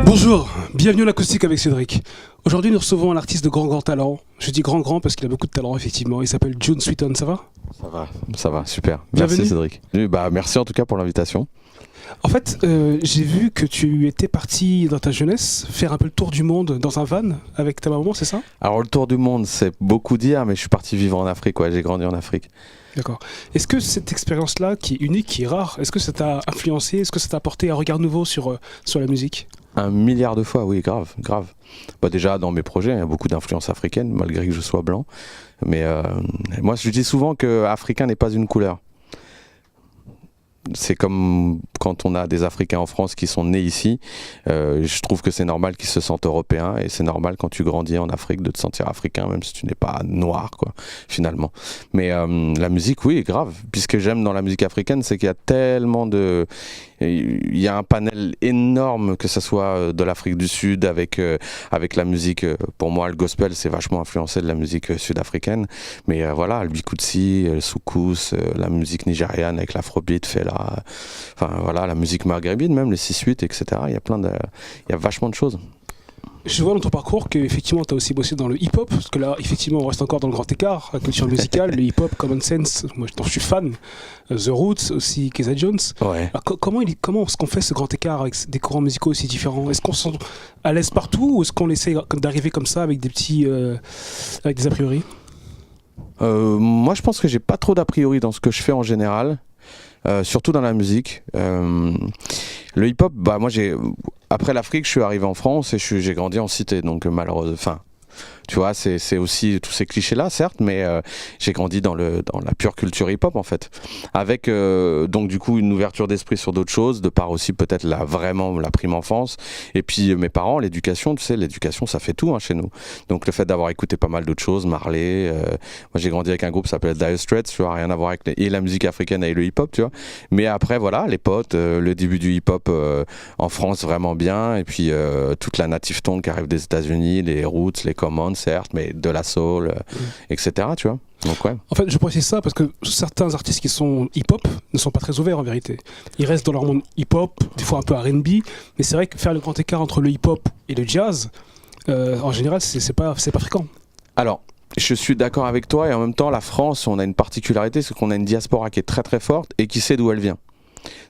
Bonjour, bienvenue à l'Acoustique avec Cédric. Aujourd'hui nous recevons un artiste de grand talent. Je dis grand parce qu'il a beaucoup de talent effectivement. Il s'appelle June Sweeton, ça va ? Ça va, super. Bienvenue. Merci Cédric. Merci en tout cas pour l'invitation. En fait, j'ai vu que tu étais parti dans ta jeunesse faire un peu le tour du monde dans un van avec ta maman, c'est ça ? Alors le tour du monde, c'est beaucoup dire, mais je suis parti vivre en Afrique, j'ai grandi en Afrique. D'accord. Est-ce que cette expérience-là, qui est unique, qui est rare, est-ce que ça t'a influencé ? Est-ce que ça t'a apporté un regard nouveau sur la musique ? 1 milliard de fois, oui, grave. Déjà, dans mes projets, il y a beaucoup d'influences africaines, malgré que je sois blanc. Mais moi, je dis souvent que africain n'est pas une couleur. C'est comme quand on a des Africains en France qui sont nés ici, je trouve que c'est normal qu'ils se sentent européens, et c'est normal quand tu grandis en Afrique de te sentir africain, même si tu n'es pas noir, finalement. Mais la musique, oui, grave. Puis ce que j'aime dans la musique africaine, c'est qu'il y a tellement de... Il y a un panel énorme, que ce soit de l'Afrique du Sud avec la musique. Pour moi, le gospel, c'est vachement influencé de la musique sud-africaine. Mais voilà, le bikutsi, le soukous, la musique nigériane avec l'afrobeat, Fela, la musique maghrébine, même les 6-8, etc. Il y a vachement de choses. Je vois dans ton parcours qu'effectivement tu as aussi bossé dans le hip-hop, parce que là effectivement on reste encore dans le grand écart, la culture musicale, le hip-hop, Common Sense, moi dont je suis fan, The Roots aussi, Keza Jones. Ouais. Alors, comment est-ce qu'on fait ce grand écart avec des courants musicaux aussi différents ? Est-ce qu'on se sent à l'aise partout, ou est-ce qu'on essaie d'arriver comme ça avec avec des a priori ? Moi je pense que j'ai pas trop d'a priori dans ce que je fais en général. Surtout dans la musique. Le hip-hop, après l'Afrique, je suis arrivé en France et j'ai grandi en cité, donc malheureusement, tu vois, c'est aussi tous ces clichés-là, certes, mais j'ai grandi dans la pure culture hip-hop, en fait. Avec, donc, du coup, une ouverture d'esprit sur d'autres choses, de par aussi peut-être vraiment la prime enfance. Et puis, mes parents, l'éducation, tu sais, l'éducation, ça fait tout chez nous. Donc, le fait d'avoir écouté pas mal d'autres choses, Marley. Moi, j'ai grandi avec un groupe qui s'appelle Dire Straits, tu vois, rien à voir avec la musique africaine et le hip-hop, tu vois. Mais après, voilà, les potes, le début du hip-hop en France, vraiment bien. Et puis, toute la native tongue qui arrive des États-Unis, les Roots, les Commons, certes, mais de la soul, etc. Tu vois. Donc, ouais. En fait, je précise ça parce que certains artistes qui sont hip-hop ne sont pas très ouverts en vérité. Ils restent dans leur monde hip-hop, des fois un peu R&B, mais c'est vrai que faire le grand écart entre le hip-hop et le jazz, en général, c'est pas fréquent. Alors, je suis d'accord avec toi, et en même temps, la France, on a une particularité, c'est qu'on a une diaspora qui est très très forte et qui sait d'où elle vient.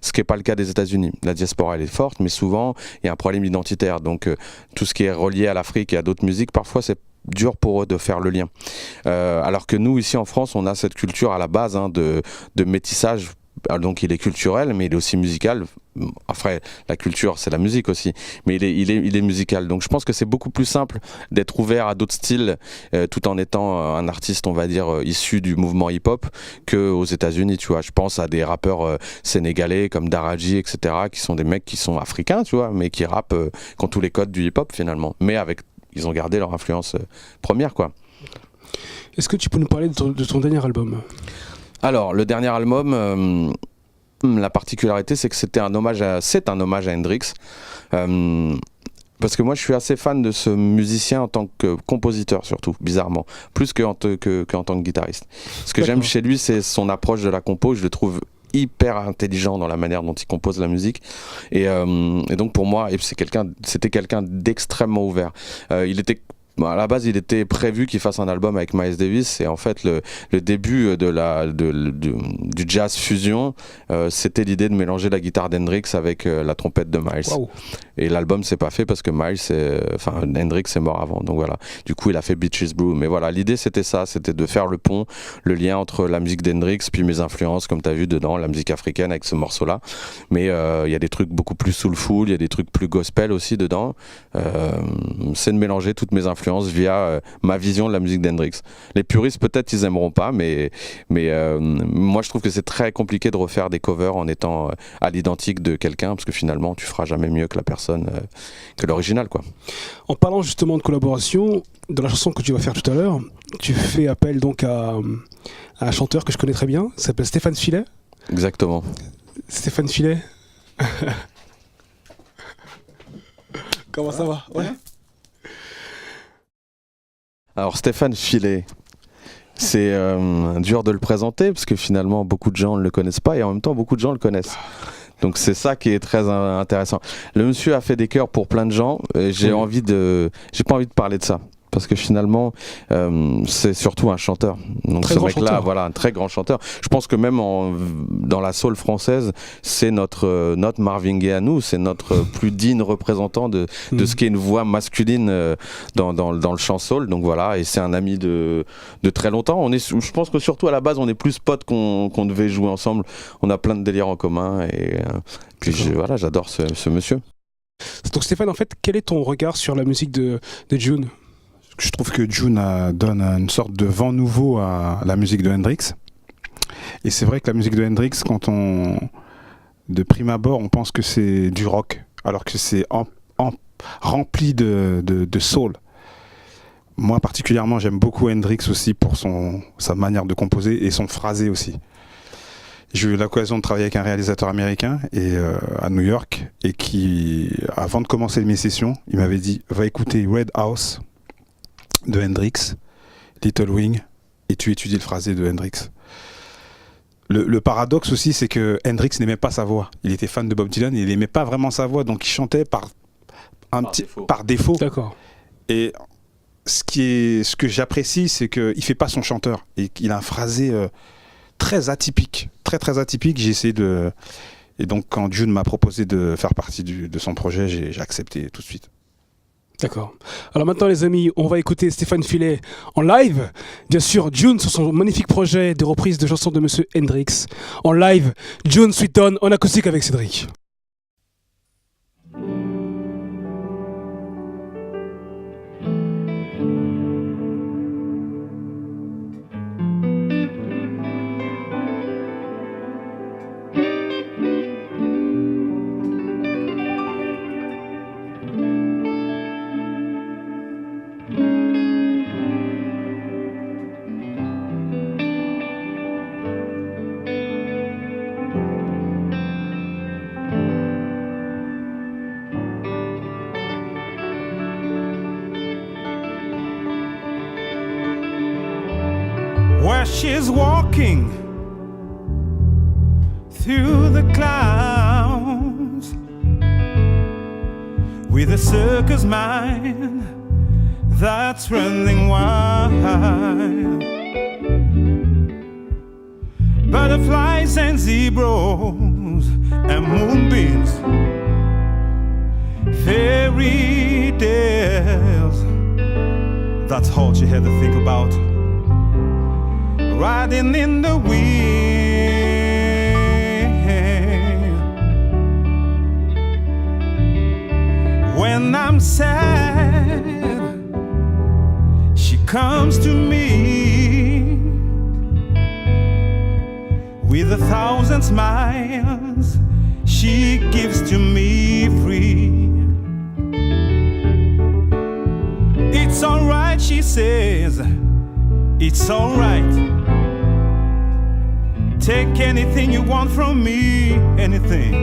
Ce qui n'est pas le cas des États-Unis. La diaspora, elle est forte, mais souvent, il y a un problème identitaire. Donc, tout ce qui est relié à l'Afrique et à d'autres musiques, parfois, c'est dur pour eux de faire le lien. Alors que nous, ici en France, on a cette culture à la base de métissage. Donc il est culturel, mais il est aussi musical. Après, la culture, c'est la musique aussi, mais il est musical. Donc je pense que c'est beaucoup plus simple d'être ouvert à d'autres styles, tout en étant un artiste, on va dire, issu du mouvement hip-hop, qu'aux États-Unis. Tu vois, je pense à des rappeurs sénégalais comme Daraji, etc., qui sont des mecs qui sont africains, tu vois, mais qui rappent, qui ont tous les codes du hip-hop finalement, mais ils ont gardé leur influence première, quoi. Est-ce que tu peux nous parler de ton dernier album ? Alors, le dernier album, la particularité, c'est que c'est un hommage à Hendrix. Parce que moi, je suis assez fan de ce musicien en tant que compositeur, surtout, bizarrement, plus qu'en tant que guitariste. Ce que j'aime chez lui, c'est son approche de la compo. Je le trouve hyper intelligent dans la manière dont il compose la musique, et donc pour moi, c'était quelqu'un d'extrêmement ouvert. À la base, il était prévu qu'il fasse un album avec Miles Davis, et en fait, le début du jazz fusion, c'était l'idée de mélanger la guitare d'Hendrix avec la trompette de Miles. Wow. Et l'album s'est pas fait parce que Hendrix est mort avant. Donc voilà. Du coup, il a fait Beaches Brew. Mais voilà, l'idée c'était ça, c'était de faire le pont, le lien entre la musique d'Hendrix puis mes influences, comme tu as vu dedans, la musique africaine avec ce morceau-là. Mais il y a des trucs beaucoup plus soulful, il y a des trucs plus gospel aussi dedans. C'est de mélanger toutes mes influences via ma vision de la musique d'Hendrix. Les puristes, peut-être, ils aimeront pas, mais moi, je trouve que c'est très compliqué de refaire des covers en étant à l'identique de quelqu'un, parce que finalement, tu feras jamais mieux que la personne, que l'original, quoi. En parlant justement de collaboration, dans la chanson que tu vas faire tout à l'heure, tu fais appel donc à un chanteur que je connais très bien, il s'appelle Stéphane Filet. Exactement. Stéphane Filet. Comment ça va ? Ouais. Alors Stéphane Filet, c'est dur de le présenter parce que finalement beaucoup de gens ne le connaissent pas et en même temps beaucoup de gens le connaissent. Donc c'est ça qui est très intéressant. Le monsieur a fait des chœurs pour plein de gens et j'ai pas envie de parler de ça. Parce que finalement, c'est surtout un chanteur. Donc très ce grand mec-là, chanteur. voilà, un très grand chanteur. Je pense que même dans la soul française, c'est notre Marvin Gaye à nous, c'est notre plus digne représentant de ce qu'est une voix masculine dans le chant soul. Donc voilà, et c'est un ami de très longtemps. Je pense que surtout à la base, on est plus potes qu'on devait jouer ensemble. On a plein de délires en commun et puis voilà, j'adore ce monsieur. Donc Stéphane, en fait, quel est ton regard sur la musique de June ? Je trouve que June donne une sorte de vent nouveau à la musique de Hendrix. Et c'est vrai que la musique de Hendrix, de prime abord, on pense que c'est du rock, alors que c'est rempli de soul. Moi particulièrement, j'aime beaucoup Hendrix aussi pour sa manière de composer et son phrasé aussi. J'ai eu l'occasion de travailler avec un réalisateur américain à New York et qui, avant de commencer mes sessions, il m'avait dit « Va écouter Red House » de Hendrix, Little Wing, et tu étudies le phrasé de Hendrix. Le paradoxe aussi, c'est que Hendrix n'aimait pas sa voix. Il était fan de Bob Dylan, et il n'aimait pas vraiment sa voix, donc il chantait par défaut. D'accord. Et ce que j'apprécie, c'est qu'il ne fait pas son chanteur. Et il a un phrasé très atypique, très atypique. J'ai essayé de... Et donc quand June m'a proposé de faire partie de son projet, j'ai accepté tout de suite. D'accord. Alors maintenant les amis, on va écouter Stéphane Filet en live. Bien sûr, June sur son magnifique projet de reprise de chansons de Monsieur Hendrix. En live, June Sweet On en acoustique avec Cédric. Where she's walking through the clouds with a circus mind that's running wild. Butterflies and zebras and moonbeams, fairy tales. That's all she had to think about. Riding in the wind. When I'm sad, she comes to me with 1,000 smiles. She gives to me free. It's alright, she says. It's alright. Take anything you want from me, anything.